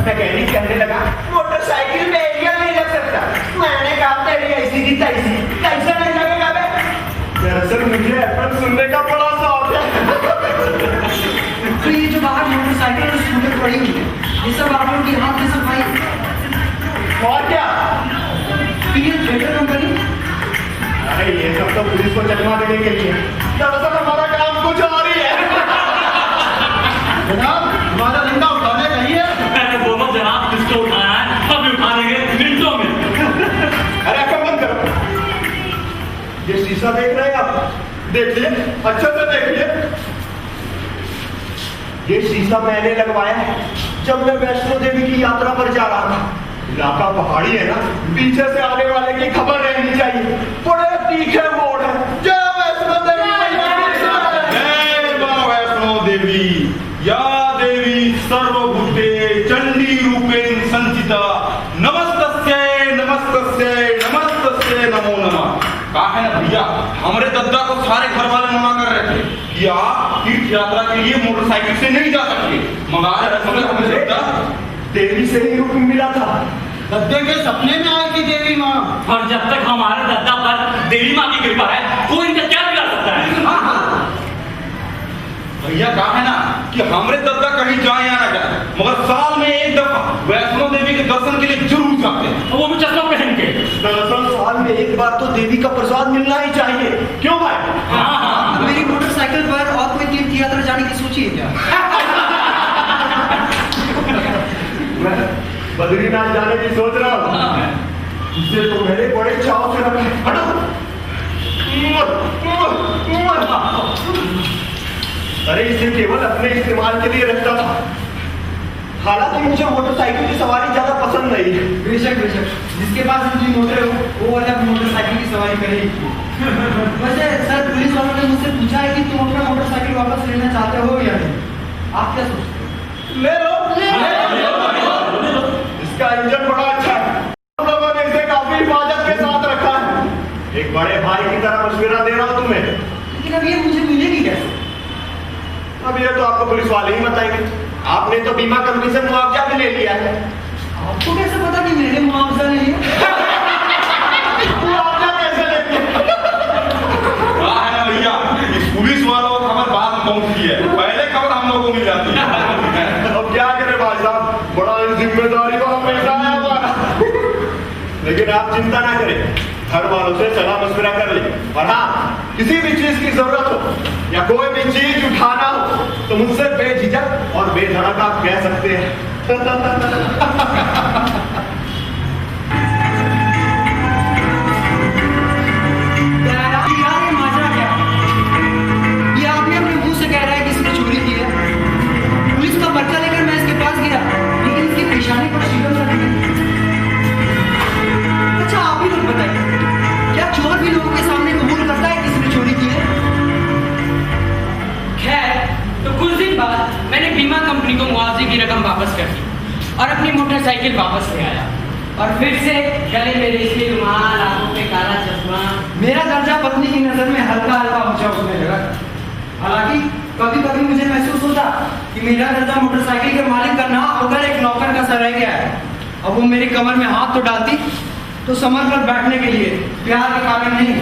मैकेनिक कहने लगा मोटरसाइकिल में एरियल नहीं लग सकता। मैंने कहा तेरी ऐसी की तैसी, कैसे नहीं लगेगा बे? दरअसल मुझे एप्पल सुनने का बड़ा शौक है। तो ये जो बाहर मोटरसाइकिल और स्कूटर पड़ी हुई है, ये सब आप लोगों की हाथ में सफाई? और क्या? PL theatre company? अरे ये सब तो पुलिस को चकमा देने के लिए। दरअसल हमारा काम कुछ और ही है। जनाब हमारा लंका उठाने नहीं है। मैंने बोलो जनाब किसको उठाना है, अभी उठा देंगे मिनटों में। अरे अकल बंद करो। ये शीशा देख रहे हैं आप? देखिए, अच्छे से देखिए। ये शीशा मैंने लगवाया है जब मैं वैष्णो देवी की यात्रा पर जा रहा था। इलाका पहाड़ी है ना, पीछे से आने वाले की खबर रहनी चाहिए। बड़े तीखे मोड़ है। जय वैष्णो देवी मैया की। जय मां वैष्णो देवी, या देवी सर्वभूते चंडी रूपेण संचिता, नमस्तस्यै नमस्तस्यै नमस्तस्यै नमो नमः। कहा है ना भैया, हमारे दद्दा को सारे घर वाले मना कर रहे थे कि आप तीर्थ यात्रा के लिए मोटरसाइकिल से नहीं जा सकते, मगर हमें दद्दा देवी से ही हुक्म मिला था। गद्दे के सपने में आई थी देवी माँ। और जब तक हमारे दद्दा पर देवी माँ की कृपा है, कोई इनका क्या बिगाड़ सकता है? हाँ हाँ। भैया कहा है ना कि हमारे दद्दा कहीं जाए या ना जाए, मगर साल में एक दफा वैष्णो देवी के दर्शन के लिए जरूर जाते हैं, वो भी चश्मा पहन के। दरअसल साल में एक बार तो देवी का प्रसाद मिलना ही चाहिए। क्यों भाई? हाँ। मेरी मोटरसाइकिल पर और कोई तीर्थ यात्रा जाने की सोची है क्या? मैं बद्रीनाथ जाने की सोच रहा हूँ। इसे तो मैंने बड़े चाव से रखा है। हटो। अरे इसे केवल अपने इस्तेमाल के लिए रखता था। हालांकि मुझे मोटरसाइकिल की सवारी ज्यादा पसंद नहीं है। बेशक बेशक, जिसके पास इतनी मोटर हो वो वाला मोटरसाइकिल की सवारी करेगी। वैसे सर पुलिस वालों ने मुझसे पूछा है कि तुम अपना मोटरसाइकिल वापस लेना चाहते हो या नहीं? आप क्या सोचते हो? ले लो। इसका इंजन बड़ा अच्छा है। हम लोगों ने इसे काफी हिफाजत के साथ रखा है। एक बड़े भाई की तरह मशवरा दे रहा हूँ तुम्हें। लेकिन अब ये मुझे मिलेगी कैसे? अब ये तो आपको पुलिस वाले ही बताएंगे। आपने तो बीमा कंपनी से मुआवजा भी ले लिया है। आपको कैसे पता कि मैंने मुआवजा नहीं है? मुआवजा कैसे लेते हैं? कहा है ना भैया, इस पुलिस वालों को खबर बाद में पहुंचती है, पहले खबर हम लोगों को मिल जाती है। अब क्या करें भाई साहब, बड़ा जिम्मेदारी वाला पैसा है हमारा। लेकिन आप चिंता ना करें, घर वालों से सलाह मशवरा कर ले। और हाँ, किसी भी चीज की जरूरत हो या कोई भी चीज उठाना हो तो मुझसे बेझिझक और बेधड़क आप कह सकते हैं। यार ये माजरा क्या है? ये आपने अपने मुंह से कह रहा है कि इसने चोरी की है। पुलिस का पर्चा लेकर मैं इसके पास गया, लेकिन इसकी पेशानी पर शीशम लग गई। अच्छा आप ही लोग बताइए, क्या चोर भी लोगों के सामने कबूल करता है कि इसने चोरी की है? खैर, तो कुछ दिन बाद मैंने बीमा कंपनी को मुआवजे की रकम वापस कर दी और अपनी मोटरसाइकिल वापस ले आया। और फिर से गले में रेशमी रुमाल, आंखों पे काला चश्मा। मेरा दर्जा पत्नी की नजर में हल्का हल्का ऊंचा उठने लगा। हालांकि कभी कभी मुझे महसूस होता कि मेरा दर्जा मोटरसाइकिल के मालिक का ना होकर एक नौकर का सा रह गया है। अब वो मेरी कमर में हाथ तो डालती तो संभल कर बैठने के लिए, प्यार के कारण नहीं,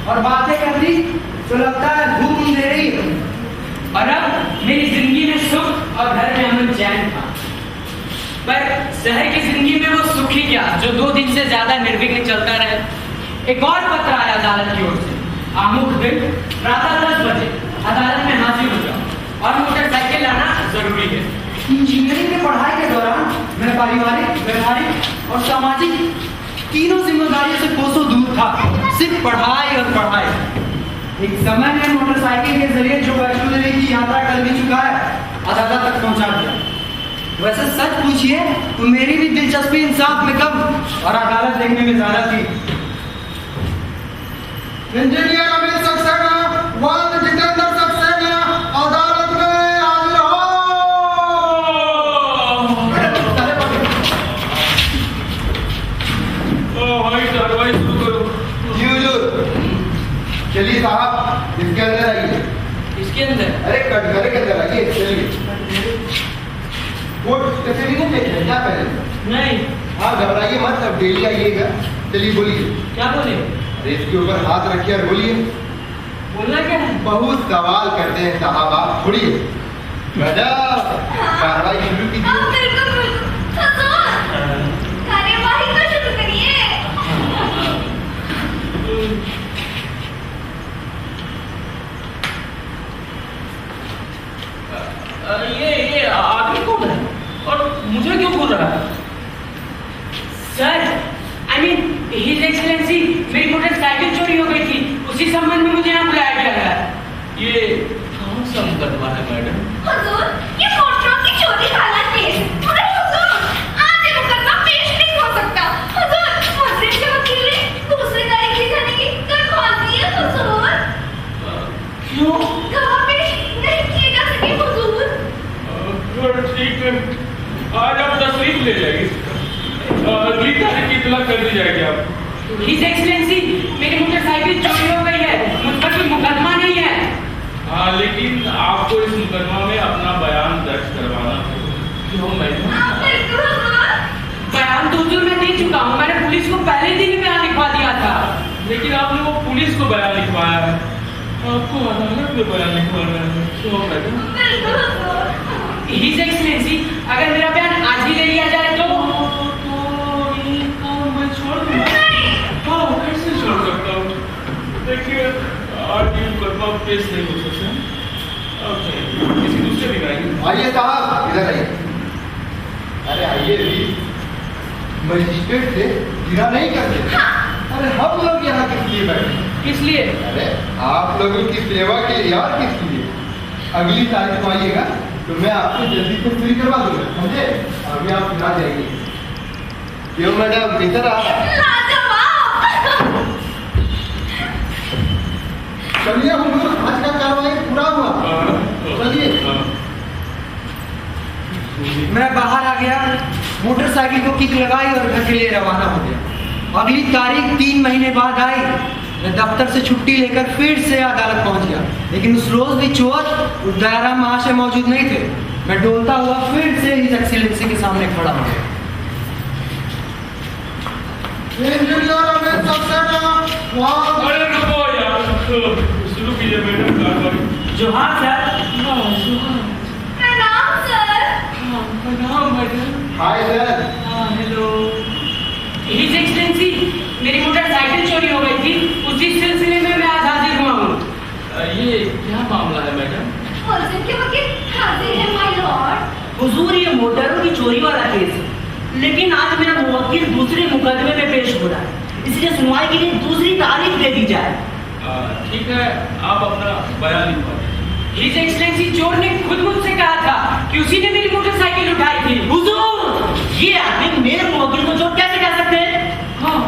और बातें करती तो लगता है धूप दे रही है। और अब मेरी जिंदगी में सुख और घर में अमन चैन था। पर शहर की जिंदगी में वो सुख ही क्या, जो 2 दिन से ज्यादा निर्विघ्न चलता रहे। एक और पत्र आया अदालत की ओर से आमुख दिन प्रातः 10 बजे अदालत में हाजिर हो जाओ और मोटरसाइकिल लाना जरूरी है। इंजीनियरिंग की पढ़ाई के दौरान मैं पारिवारिक, व्यवहारिक और सामाजिक तीनों जिम्मेदारियों से कोसों दूर था। सिर्फ पढ़ाई और पढ़ाई। एक समय में मोटरसाइकिल के जरिए जो वैष्णो देवी की यात्रा कर भी चुका है, अदालत तक पहुंचा दिया। वैसे सच पूछिए तो मेरी भी दिलचस्पी इंसाफ में कम और अदालत देखने में ज्यादा थी। इंजीनियर अमित सक्सेना, वाद जितेंद्र सक्सेना, अदालत में हाजिर हो। जी हुजूर। चलिए साहब, इसके अंदर आइए। इसके अंदर अरे कटघरे के अंदर आइए, चलिए। कोर्ट कचहरी नहीं देखते क्या पहले? नहीं। हाँ, घबराइए मत, अब डेली आइएगा। चलिए बोलिए। क्या बोले? अरे इसके ऊपर हाथ रखिए और बोलिए। बोलना क्या है? बहुत सवाल करते हैं साहब, आप छोड़िए। गजब, कार्रवाई शुरू कीजिए। कार्यवाही तो शुरू करिए। ये आदमी कौन है और मुझे क्यों बोल रहा है? Sir, I mean his excellency, मेरी मोटरसाइकिल चोरी हो गई थी, उसी संबंध में मुझे यहाँ बुलाया गया है। ये कौन सा मुकदमा है मैडम? हुजूर, ये मोटरों की चोरी वाला केस। मगर हुजूर, आज ये मुकदमा पेश नहीं हो सकता। हुजूर, मुजरिम के वकील ने दूसरी तारीख की जाने की दरख्वास्त दी है हुजूर। क्यों? गवाह पेश नहीं किए जा सके हुजूर। ठीक है, आज आप तस्लीम ले जाइए। अगली तारीख की इतला कर दी जाएगी आपको। हिज एक्सीलेंसी, मेरी मोटरसाइकिल चोरी हो गई है, मुझ पर कोई मुकदमा नहीं है। हाँ, लेकिन आपको इस मुकदमा में अपना बयान दर्ज करवाना होगा। क्यों मैडम? बिल्कुल हुजूर। बयान तो हुजूर मैं दे चुका हूँ, मैंने पुलिस को पहले दिन ही बयान लिखवा दिया था। लेकिन आपने वो पुलिस को बयान लिखवाया है, आपको अदालत में बयान लिखवाना है। क्यों मैडम? बिल्कुल हुजूर। हिज एक्सीलेंसी, अगर मेरा बयान आज ही ले लिया जाए तो ये काम मैं छोड़ दूंगा। हाँ, कैसे छोड़ सकता हूँ? देखिए, आज ये मुकदमा पेश नहीं हो सकता। ओके, किसी दूसरे दिन आएंगे। आइए साहब, इधर आइए। अरे आइए भी, मजिस्ट्रेट से गिरा नहीं करते। अरे हम लोग यहाँ किस लिए बैठे? किस लिए? अरे आप लोगों की सेवा के लिए और किस लिए? अगली तारीख को आइएगा तो मैं आपको जल्दी से फ्री करवा दूंगा, समझे? अभी आप ना जाइए। क्यों मैडम, किधर आ? लाजवाब। चलिए हुजूर, आज का कार्रवाई पूरा हुआ। चलिए। मैं बाहर आ गया, मोटरसाइकिल को किक लगाई और घर के लिए रवाना हो गया। अगली तारीख 3 महीने बाद आई। मैं दफ्तर से छुट्टी लेकर फिर से अदालत पहुंच गया, लेकिन उस रोज भी चोर दयाराम महाशय मौजूद नहीं थे। मैं डोलता हुआ फिर से हिज एक्सीलेंसी के सामने खड़ा हो गया। इंजीनियर अमित सक्सेना, वाद। अरे रुको यार, शुरू कीजिए मैडम कार्रवाई। जोहार सर। प्रणाम सर। प्रणाम madam. Hi sir. Hello. His excellency, मेरी मोटरसाइकिल चोरी हो गई थी, उसी सिलसिले में मैं आज हाजिर हुआ हूँ। ये क्या मामला है मैडम? मुलजिम के वकील हाजिर है माय लॉर्ड। हुजूर, ये मोटरों की चोरी वाला केस है, लेकिन आज मेरा मुवक्किल दूसरे मुकदमे में पेश हो रहा है, इसलिए सुनवाई के लिए दूसरी तारीख दे दी जाए। ठीक है, आप अपना बयान लिखवा दीजिए। हिज एक्सीलेंसी, चोर ने खुद मुझसे कहा था कि उसी ने मेरी मोटरसाइकिल उठाई थी। हुजूर, ये आदमी मेरे मुवक्किल को चोर कैसे कह सकते हैं? हाँ,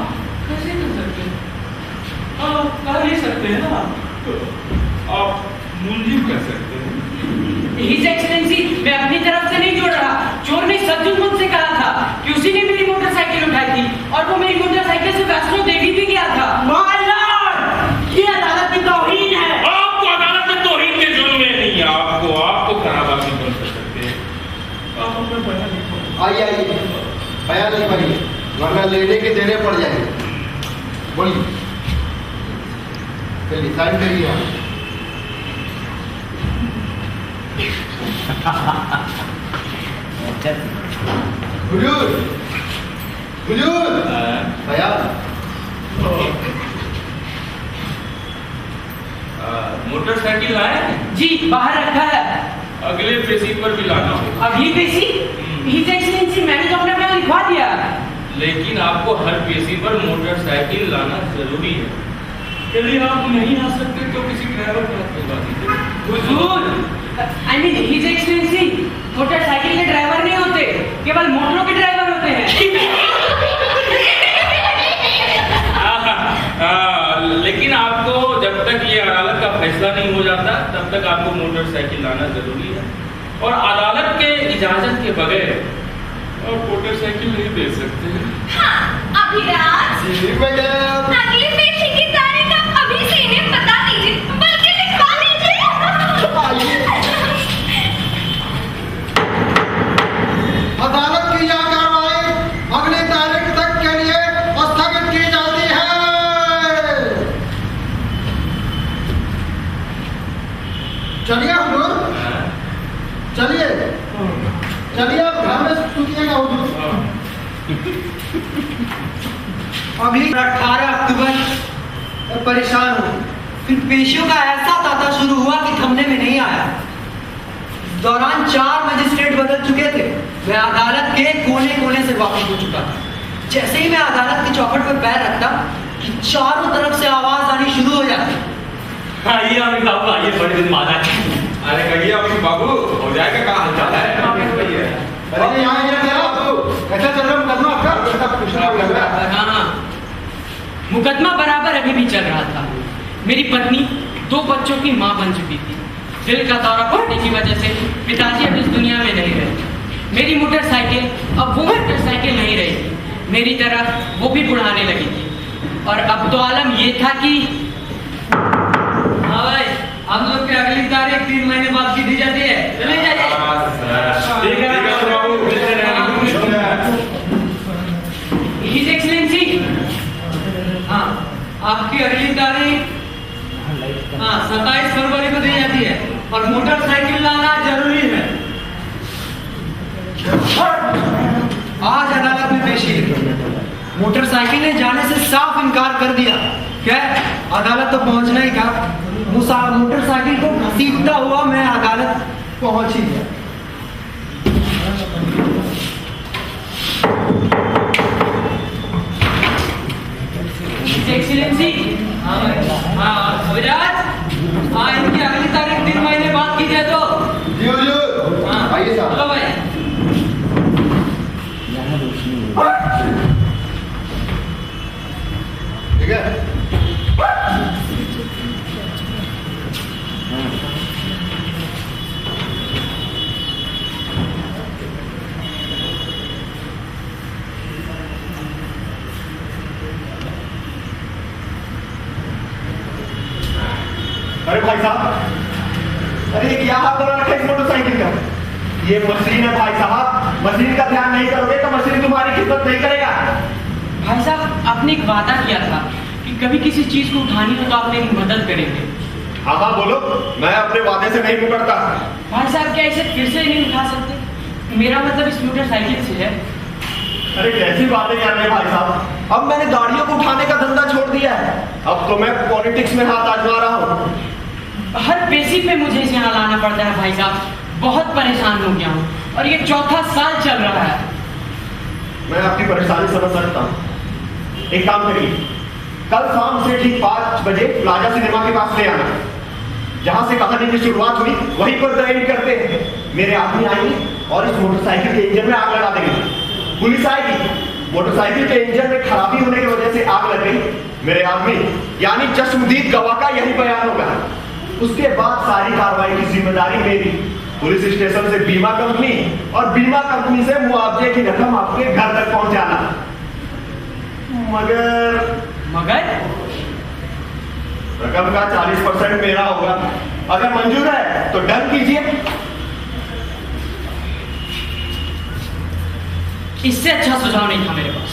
कैसे कर सकते हैं? हाँ, कह नहीं सकते हैं ना, आप मुलजिम कह सकते हैं। हिज एक्सीलेंसी, मैं अपनी तरफ से नहीं जोड़ रहा। चोर ने सचमुच मुझसे कहा था कि उसी ने मेरी मोटरसाइकिल उठाई थी और वो मेरी मोटरसाइकिल से वैष्णो देवी भी गया था। माय लॉर्ड, ये अदालत की तौहीन है। आपको अदालत में तौहीन के जुर्म में नहीं है, आपको खराब आदमी बन सकते हैं। आप अपना बयान लिखो। आइए आइए, बयान लिखवाइए, वरना लेने के देने पड़ जाएंगे। बोलिए। चलिए साइन करिए आप। हुजूर, हुजूर, बयान। मोटरसाइकिल लाए? जी बाहर रखा है। अगले पेशी पर भी लाना होगा। अगली पेशी? हिज एक्सीलेंसी मैंने तो अपना बयान लिखवा दिया। लेकिन आपको हर पेशी पर मोटरसाइकिल लाना जरूरी है। यदि आप नहीं आ सकते तो किसी ड्राइवर को हाथ लगा दीजिए। हुजूर, I mean his excellency, motorcycle के ड्राइवर नहीं होते, केवल मोटरों के ड्राइवर होते हैं। लेकिन आपको जब तक ये अदालत का फैसला नहीं हो जाता तब तक आपको मोटरसाइकिल लाना जरूरी है, और अदालत के इजाजत के बगैर आप मोटरसाइकिल नहीं दे सकते। हाँ, अभिराज, जी मैडम। अगली पेशी की तारीख आप अभी से इन्हें बता दीजिए, बल्कि लिखवा दीजिए। अदालत की यह कार्रवाई अगली तारीख तक के लिए स्थगित की जाती है। चलिए हुजूर, चलिए चलिए, आप घर में सुतिएगा हुजूर। अगली 18 अक्टूबर परेशान हूँ। फिर पेशियों का ऐसा तांता शुरू हुआ कि थमने में नहीं आया। इस दौरान 4 मजिस्ट्रेट बदल चुके थे। मैं अदालत के कोने कोने से वाकिफ हो चुका था। जैसे ही मैं अदालत की चौखट पर पैर रखता कि चारों तरफ से आवाज आनी शुरू हो जाती। आइए अमित बाबू, आइए, बड़े दिन बाद आए। अरे कहिए अमित बाबू, हो जाएगा, क्या हाल चाल है? अरे यहाँ कैसा चल रहा मुकदमा आपका? सब कुछ लग रहा है। हाँ, मुकदमा बराबर अभी भी चल रहा था। मेरी पत्नी 2 बच्चों की माँ बन चुकी थी। दिल का दौरा पड़ने की वजह से पिताजी अब इस दुनिया में नहीं रहे। मेरी मोटरसाइकिल अब वो मोटरसाइकिल नहीं रही थी। मेरी तरह वो भी बुढ़ाने लगी थी। और अब तो आलम ये था कि हाँ भाई, हम लोग की अगली तारीख 3 महीने बाद की दी जाती है। चले जाइए। ठीक है बाबू, मिलते हैं। हिज एक्सीलेंसी, हाँ, आपकी अगली तारीख 27 फरवरी को दी जाती है, और मोटरसाइकिल लाना जरूरी है। आज अदालत में पेशी है। मोटरसाइकिल ने जाने से साफ इनकार कर दिया। क्या अदालत तो पहुंचना ही था। मोटरसाइकिल को घसीटता हुआ मैं अदालत पहुंच ही गया। एक्सीलेंसी, हाँ अभिराज, हाँ इनकी अगली तारीख 3 महीने बाद की जाए तो। जी हुजूर, आइए साहब। चलो भाई। ठीक है। अरे भाई साहब, अरे ये क्या हाथ बना रखा है इस मोटरसाइकिल का? ये मशीन है भाई साहब, मशीन का ध्यान नहीं करोगे तो मशीन तुम्हारी खिदमत नहीं करेगा। भाई साहब, आपने एक वादा किया था कि कभी किसी चीज को उठानी हो तो आप मेरी मदद करेंगे। हाँ हाँ बोलो, मैं अपने वादे से नहीं मुकरता। भाई साहब, क्या इसे फिर से नहीं उठा सकते? मेरा मतलब इस मोटरसाइकिल से है। अरे कैसी बातें कर रहे हैं भाई साहब, अब मैंने गाड़ियों को उठाने का धंधा छोड़ दिया है। अब तो मैं पॉलिटिक्स में हाथ आजमा रहा हूँ। हर पेशी पे मुझे इसे यहाँ लाना पड़ता है भाई साहब। बहुत परेशान हो गया हूँ, और ये 4था साल चल रहा है। मैं आपकी परेशानी समझ सकता हूँ। एक काम करिए, कल शाम से ठीक 5 बजे प्लाजा सिनेमा के पास ले आना। जहां से कहानी की शुरुआत हुई वहीं पर द एंड करते हैं। मेरे आदमी आएंगे और इस मोटरसाइकिल के इंजन में आग लगा देंगे। पुलिस आएगी, मोटरसाइकिल के इंजन में खराबी होने की वजह से आग लग गई। मेरे आदमी यानी चश्मदीद गवाह का यही बयान होगा। उसके बाद सारी कार्रवाई की जिम्मेदारी मेरी। पुलिस स्टेशन से बीमा कंपनी और बीमा कंपनी से मुआवजे की रकम आपके घर तक पहुंचाना। मगर रकम का 40% मेरा होगा। अगर मंजूर है तो डन कीजिए। इससे अच्छा सुझाव नहीं था मेरे पास।